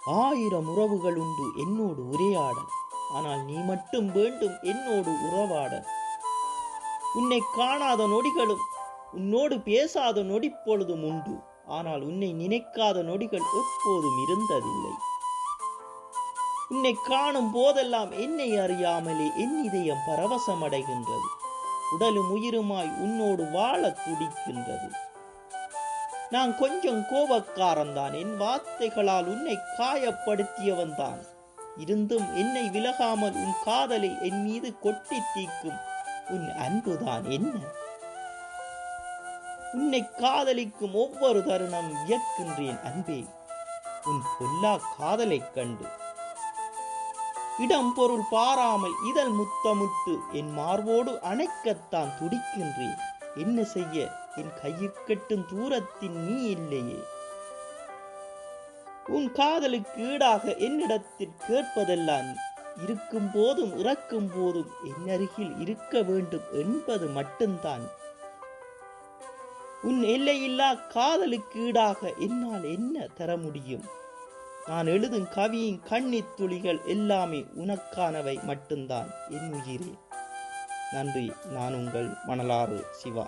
1000 உறவுகள் உண்டு என்னோடு உரையாட, ஆனால் நீ மட்டும் வேண்டும் என்னோடு உறவாட. உன்னை காணாத நொடிகளும் உன்னோடு பேசாத நொடிப்பொழுதும் உண்டு, ஆனால் உன்னை நினைக்காத நொடிகள் எப்போதும் இருந்ததில்லை. உன்னை காணும் போதெல்லாம் என்னை அறியாமலே என் இதயம் பரவசமடைகின்றது. உடலும் உயிருமாய் உன்னோடு வாழ துடிக்கின்றது. நான் கொஞ்சம் கோபக்காரன்தான், என் வார்த்தைகளால் உன்னை காயப்படுத்தியவன் தான். இருந்தும் என்னை விலகாமல் உன் காதலை என் மீது கொட்டி தீக்கும் உன் அன்புதான் என்ன. உன்னை காதலிக்கும் ஒவ்வொரு தருணம் வியக்கின்றேன் அன்பே, உன் பொல்லா காதலைக் கண்டு. இடம் பொருள் பாராமல் இதழ் முத்தமிட்டு என் மார்போடு அணைக்கத்தான் துடிக்கின்றேன். என்ன செய்ய, என் கையிற்கெட்டும் தூரத்தின் நீ இல்லையே. உன் காதலுக்கு ஈடாக என்னிடத்தில் கேட்பதெல்லாம் இருக்கும் போதும் இறக்கும் போதும் என் அருகில் இருக்க வேண்டும் என்பது மட்டும்தான். உன் எல்லையில்லா காதலுக்கு ஈடாக என்னால் என்ன தர முடியும்? நான் எழுதும் கவியின் கண்ணீர் துளிகள் எல்லாமே உனக்கானவை மட்டும்தான் என் உயிரே. நன்றி. நான் உங்கள் மணலாறு சிவா.